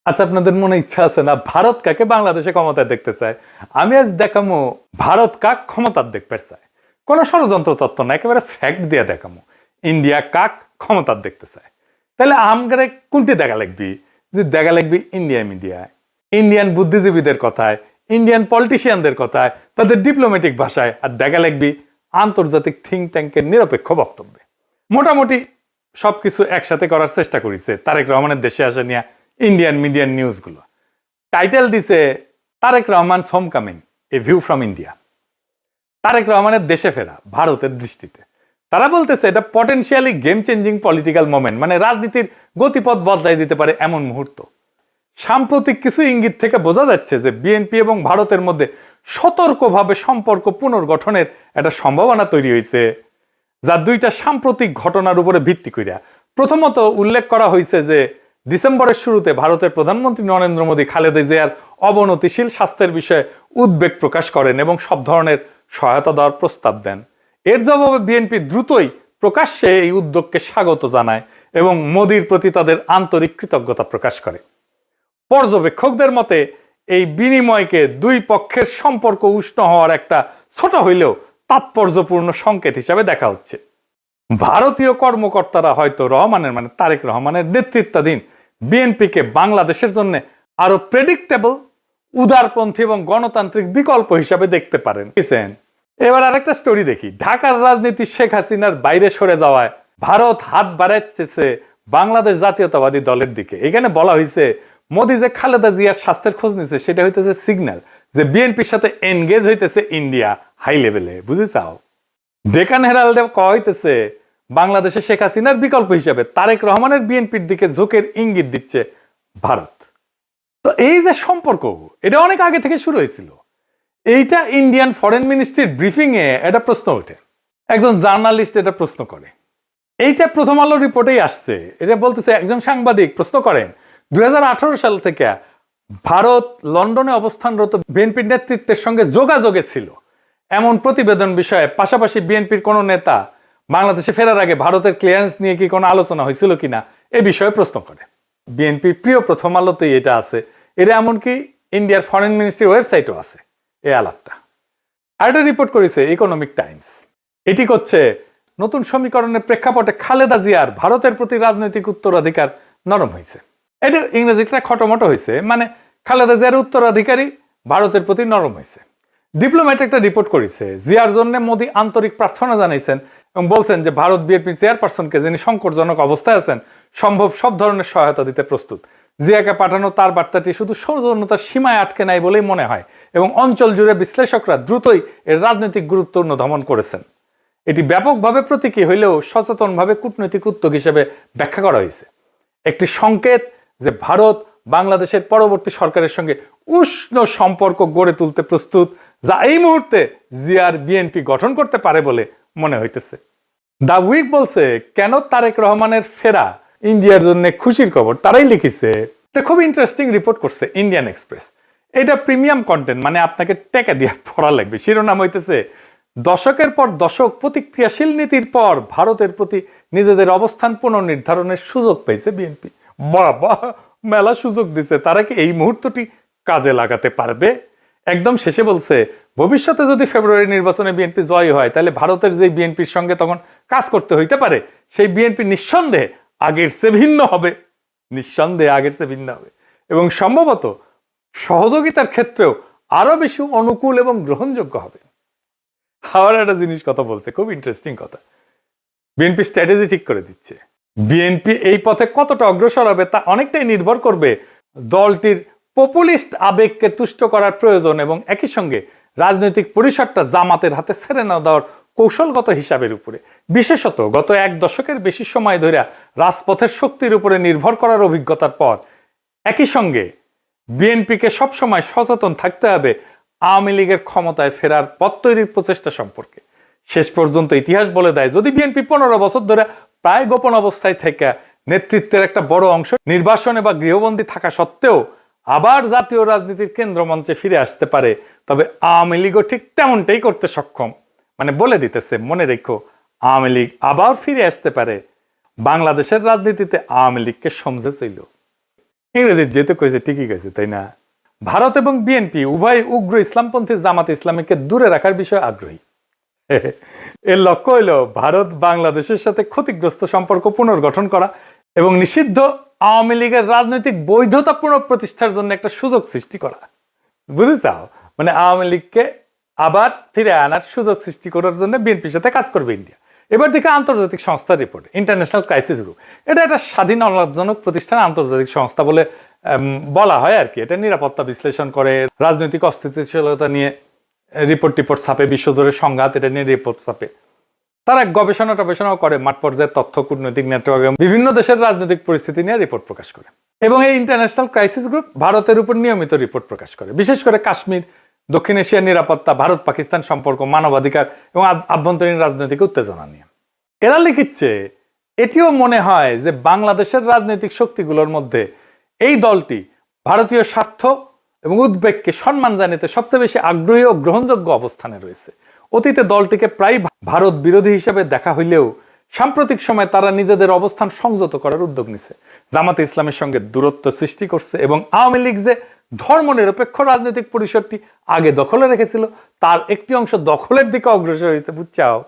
আচ্ছা, আপনাদের মনে ইচ্ছা আছে না ভারত কাকে বাংলাদেশে ক্ষমতায় দেখতে চায়? আমি আজ দেখামো ভারত কাক ক্ষমতার দেখতে চায়। কোন ষড়যন্ত্র তত্ত্ব না, একেবারে ফ্যাক্ট দিয়ে দেখামো ইন্ডিয়া কাক ক্ষমতার দেখতে চায়। তাহলে আমগারে কোনটি দেখা লাগবি? যে দেখা লাগবি ইন্ডিয়া মিডিয়ায়, ইন্ডিয়ান বুদ্ধিজীবীদের কথায়, ইন্ডিয়ান পলিটিশিয়ানদের কথায়, তাদের ডিপ্লোম্যাটিক ভাষায়, আর দেখা লাগবি আন্তর্জাতিক থিঙ্ক ট্যাঙ্কের নিরপেক্ষ বক্তব্যে। মোটামুটি সবকিছু একসাথে করার চেষ্টা করেছে তারেক রহমানের দেশে আসা নিয়ে ইন্ডিয়ান মিডিয়ান নিউজগুলো। টাইটেল দিছে Tarique Rahman home coming, a view from India. Tarique রহমানের দেশে ফেরা ভারতের দৃষ্টিতে তারা বলতেছে এটা potentially game changing political moment, মানে রাজনীতির গতিপথ বদলাই দিতে পারে এমন মুহূর্ত। সাম্প্রতিক কিছু ইঙ্গিত থেকে বোঝা যাচ্ছে যে বিএনপি এবং ভারতের মধ্যে সতর্কভাবে সম্পর্ক পুনর্গঠনের একটা সম্ভাবনা তৈরি হয়েছে, যা দুইটা সাম্প্রতিক ঘটনার উপরে ভিত্তি করিয়া। প্রথমত উল্লেখ করা হয়েছে যে ডিসেম্বরের শুরুতে ভারতের প্রধানমন্ত্রী নরেন্দ্র মোদী খালেদা জিয়ার অবনতিশীল স্বাস্থ্যের বিষয়ে উদ্বেগ প্রকাশ করেন এবং সব ধরনের সহায়তা দেওয়ার প্রস্তাব দেন। এর জবাবে বিএনপি দ্রুতই প্রকাশ্যে এই উদ্যোগকে স্বাগত জানায় এবং মোদীর প্রতি তাদের আন্তরিক কৃতজ্ঞতা প্রকাশ করে। পর্যবেক্ষকদের মতে এই বিনিময়কে দুই পক্ষের সম্পর্ক উষ্ণ হওয়ার একটা ছোট হইলেও তাৎপর্যপূর্ণ সংকেত হিসাবে দেখা হচ্ছে। ভারতীয় কর্মকর্তারা হয়তো রহমানের, মানে তারেক রহমানের নেতৃত্বাধীন বিএনপিকে বাংলাদেশের জন্য আরো প্রেডিক্টেবল, উদারপন্থী এবং গণতান্ত্রিক বিকল্প হিসাবে দেখতে পারেন। এবার আরেকটা স্টোরি দেখি। ঢাকার রাজনীতি শেখ হাসিনার বাইরে সরে যাওয়ায় ভারত হাত বাড়াচ্ছে বাংলাদেশ জাতীয়তাবাদী দলের দিকে। এখানে বলা হয়েছে মোদী যে খালেদা জিয়ার স্বাস্থ্যের খোঁজ নিচ্ছে সেটা হইতেছে সিগন্যাল যে বিএনপির সাথে এনগেজ হইতেছে ইন্ডিয়া হাই লেভেলে। বুঝে চাও? ডেকান হেরাল্ডে কয়া হইতেছে বাংলাদেশে শেখ হাসিনার বিকল্প হিসেবে তারেক রহমানের বিএনপির দিকে ঝোঁকের ইঙ্গিত দিচ্ছে ভারত। তো এই যে সম্পর্ক, এটা অনেক আগে থেকে শুরু হয়েছিল। এইটা ইন্ডিয়ান ফরেন মিনিস্ট্রির ব্রিফিং এ একটা প্রশ্ন ওঠে, একজন জার্নালিস্ট এটা প্রশ্ন করে। এইটা প্রথম আলো রিপোর্টেই আসছে। এটা বলতেছে একজন সাংবাদিক প্রশ্ন করেন 2018 সাল থেকে ভারত লন্ডনে অবস্থানরত বিএনপির নেতৃত্বের সঙ্গে যোগাযোগে ছিল এমন প্রতিবেদন বিষয়ে, পাশাপাশি বিএনপির কোন নেতা বাংলাদেশে ফেরার আগে ভারতের ক্লিয়ারেন্স নিয়ে কি কোনো আলোচনা হয়েছিল কিনা এ বিষয়ে প্রশ্ন করে। বিএনপির প্রিয় প্রথম আলোতেই এটা আছে। এটা এমনকি ইন্ডিয়ার ফরেন মিনিস্ট্রির ওয়েবসাইটও আছে এই আলাপটা। আর এটা রিপোর্ট করেছে ইকোনমিক টাইমস। এটি করছে নতুন সমীকরণের প্রেক্ষাপটে খালেদা জিয়ার ভারতের প্রতি রাজনৈতিক উত্তরাধিকার নরম হয়েছে। এটা ইংরেজিটা খটোমটো হয়েছে, মানে খালেদা জিয়ার উত্তরাধিকারী ভারতের প্রতি নরম হয়েছে। ডিপ্লোম্যাট একটা রিপোর্ট করেছে জিয়ার জন্য মোদী আন্তরিক প্রার্থনা জানাইছেন এবং বলছেন যে ভারত বিএনপি চেয়ারপারসনকে, যিনি সংকটজনক অবস্থায় আছেন, সম্ভব সব ধরনের সহায়তা দিতে প্রস্তুত। জিয়াকে পাঠানো তার বার্তাটি শুধু সৌজন্যতার সীমায় আটকে নাই বলেই মনে হয় এবং অঞ্চল জুড়ে বিশ্লেষকরা দ্রুতই এর রাজনৈতিক গুরুত্ব অনুধাবন করেছেন। এটি ব্যাপকভাবে প্রতীকী হইলেও সচেতনভাবে কূটনৈতিক উদ্যোগ হিসেবে ব্যাখ্যা করা হয়েছে। একটি সংকেত যে ভারত বাংলাদেশের পরবর্তী সরকারের সঙ্গে উষ্ণ সম্পর্ক গড়ে তুলতে প্রস্তুত, যা এই মুহূর্তে জিয়ার বিএনপি গঠন করতে পারে বলে মনে হইতেছে। দা উইক বলছে কেন তারেক রহমানের ফেরা ইন্ডিয়ার জন্য খুশির খবর। তারাই লিখেছে, এটা খুব ইন্টারেস্টিং রিপোর্ট করছে ইন্ডিয়ান এক্সপ্রেস। এটা প্রিমিয়াম কন্টেন্ট, মানে আপনাকে টাকা দিয়ে পড়া লাগবে। শিরোনাম হইতেছে দশকের পর দশক প্রতিক্রিয়াশীল নীতির পর ভারতের প্রতি নিজেদের অবস্থান পুনর্নির্ধারণের সুযোগ পেয়েছে বিএনপি। বাবা, মেলা সুযোগ দিছে। তারা কি এই মুহূর্তটি কাজে লাগাতে পারবে? একদম শেষে বলছে ভবিষ্যতে যদি ফেব্রুয়ারি নির্বাচনে বিএনপি জয় হয় তাহলে ভারতের যে বিএনপির সঙ্গে তখন কাজ করতে হইতে পারে সেই বিএনপি নিঃসন্দেহে আগের চেয়ে ভিন্ন হবে, নিঃসন্দেহে আগের চেয়ে ভিন্ন হবে এবং সম্ভবত সহযোগিতার ক্ষেত্রেও আরো বেশি অনুকূল এবং গ্রহণযোগ্য হবে। আবার একটা জিনিস কথা বলছে, খুব ইন্টারেস্টিং কথা। বিএনপি স্ট্র্যাটেজি ঠিক করে দিচ্ছে। বিএনপি এই পথে কতটা অগ্রসর হবে তা অনেকটাই নির্ভর করবে দলটির পপুলিস্ট আবেগকে তুষ্ট করার প্রয়োজন এবং একই সঙ্গে রাজনৈতিক পরিসরটা জামাতের হাতে ছেড়ে না দেওয়ার কৌশলগত হিসাবের উপরে। বিশেষত গত এক দশকের বেশি সময় ধরে রাজপথের শক্তির উপরে নির্ভর করার অভিজ্ঞতার পর একই সঙ্গে বিএনপিকে সবসময় সচেতন থাকতে হবে আওয়ামী লীগের ক্ষমতায় ফেরার পথ তৈরির প্রচেষ্টা সম্পর্কে। শেষ পর্যন্ত ইতিহাস বলে দেয় যদি বিএনপি 15 বছর ধরে প্রায় গোপন অবস্থায় থেকে নেতৃত্বের একটা বড় অংশ নির্বাসনে বা গৃহবন্দী থাকা সত্ত্বেও আবার জাতীয় রাজনীতির কেন্দ্রমঞ্চে ফিরে আসতে পারে, তবে আওয়ামী লীগও ঠিক তেমনটাই করতে সক্ষম। মানে বলে দিতেছে, মনে রেখো আওয়ামী লীগ আবার ফিরে আসতে পারে। বাংলাদেশের রাজনীতিতে আওয়ামী লীগকে সমঝে ছিল। ইংরেজি যেহেতু কইছে ঠিকই কইছে, তাই না? ভারত এবং বিএনপি উভয় উগ্র ইসলামপন্থী জামাত ইসলামীকে দূরে রাখার বিষয়ে আগ্রহী। এর লক্ষ্য হইল ভারত বাংলাদেশের সাথে ক্ষতিগ্রস্ত সম্পর্ক পুনর্গঠন করা এবং নিষিদ্ধ আওয়ামী লীগের রাজনৈতিক বৈধতা পুনঃপ্রতিষ্ঠার জন্য একটা সুযোগ সৃষ্টি করা। বুঝতে চাও? মানে আওয়ামী লীগকে আবার ফিরে আনার সুযোগ সৃষ্টি করার জন্য বিএনপির সাথে কাজ করবে ইন্ডিয়া। এবার দেখে আন্তর্জাতিক সংস্থার রিপোর্ট, ইন্টারন্যাশনাল ক্রাইসিস গ্রুপ, এটা একটা স্বাধীন অলাভজনক প্রতিষ্ঠান, আন্তর্জাতিক সংস্থা বলে বলা হয় আর কি। এটা নিরাপত্তা বিশ্লেষণ করে, রাজনৈতিক অস্থিতিশীলতা নিয়ে রিপোর্ট ছাপে, বিশ্বজুড়ে সংঘাত এটা নিয়ে রিপোর্ট ছাপে। তারা গবেষণাও করে, মাঠ পর্যায়ে তথ্য, কূটনৈতিক নেটওয়ার্ক, বিভিন্ন দেশের রাজনৈতিক পরিস্থিতি নিয়ে রিপোর্ট প্রকাশ করে। এবং এই ইন্টারন্যাশনাল ক্রাইসিস গ্রুপ ভারতের উপর নিয়মিত রিপোর্ট প্রকাশ করে, বিশেষ করে কাশ্মীর, দক্ষিণ এশিয়ার নিরাপত্তা, ভারত পাকিস্তান সম্পর্ক, মানবাধিকার এবং আভ্যন্তরীণ রাজনৈতিক উত্তেজনা নিয়ে। এরা লিখিচ্ছে এটিও মনে হয় যে বাংলাদেশের রাজনৈতিক শক্তিগুলোর মধ্যে এই দলটি ভারতীয় স্বার্থ এবং উদ্বেগকে সম্মান জানাতে সবচেয়ে বেশি আগ্রহী ও গ্রহণযোগ্য অবস্থানে রয়েছে। অতীতে দলটিকে প্রায় ভারত বিরোধী হিসেবে দেখা হইলেও সাম্প্রতিক সময়ে তারা নিজেদের অবস্থান সংযত করার উদ্যোগ নিছে, জামাতে ইসলামের সঙ্গে দূরত্ব সৃষ্টি করছে এবং আওয়ামী লীগ যে ধর্মনিরপেক্ষ রাজনৈতিক পরিসরটি আগে দখলে রেখেছিল তার একটি অংশ দখলের দিকে অগ্রসর হয়েছে। বুঝছাও?